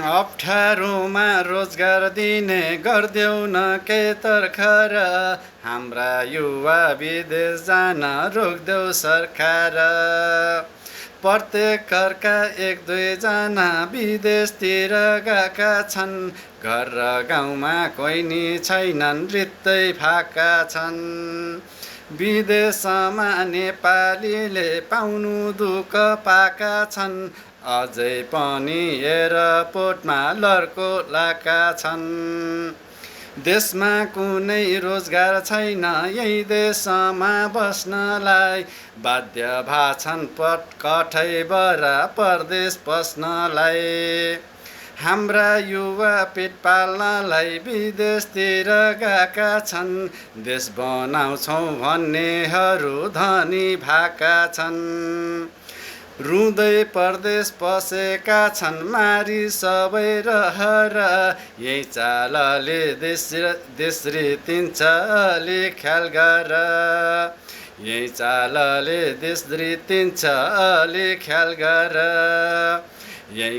अप्ठ्यारोमा रोजगार दिने गरिदेऊ न के तर्खर हाम्रा युवा विदेश जान रोकिदेऊ सरकार प्रत्येक घरका एक दुईजना विदेशतिर गएका छन् घर र गाउँमा कोही नि छैनन् रित्तै फाका छन् विदेशमा नेपालीले पाउनु दुःख पाएका छन् अझै पनि एयरपोर्टमा लर्को लाएका छन् देशमा कुनै रोजगार छैन यही देशमा बस्नलाई बाध्य भाछन् कठैबर परदेश पस्नलाई हाम्रा युवा पेट पाल्नलाई विदेशतिर गएका छन् देश बनाउँछौँ भन्नेहरू धनी भएका छन् रुँदै परदेश पसेका छन् मारी सबै रहर यही चालले देश रितिन्छ अलि ख्याल गर यही चालले देश रितिन्छ अलि ख्याल गर यही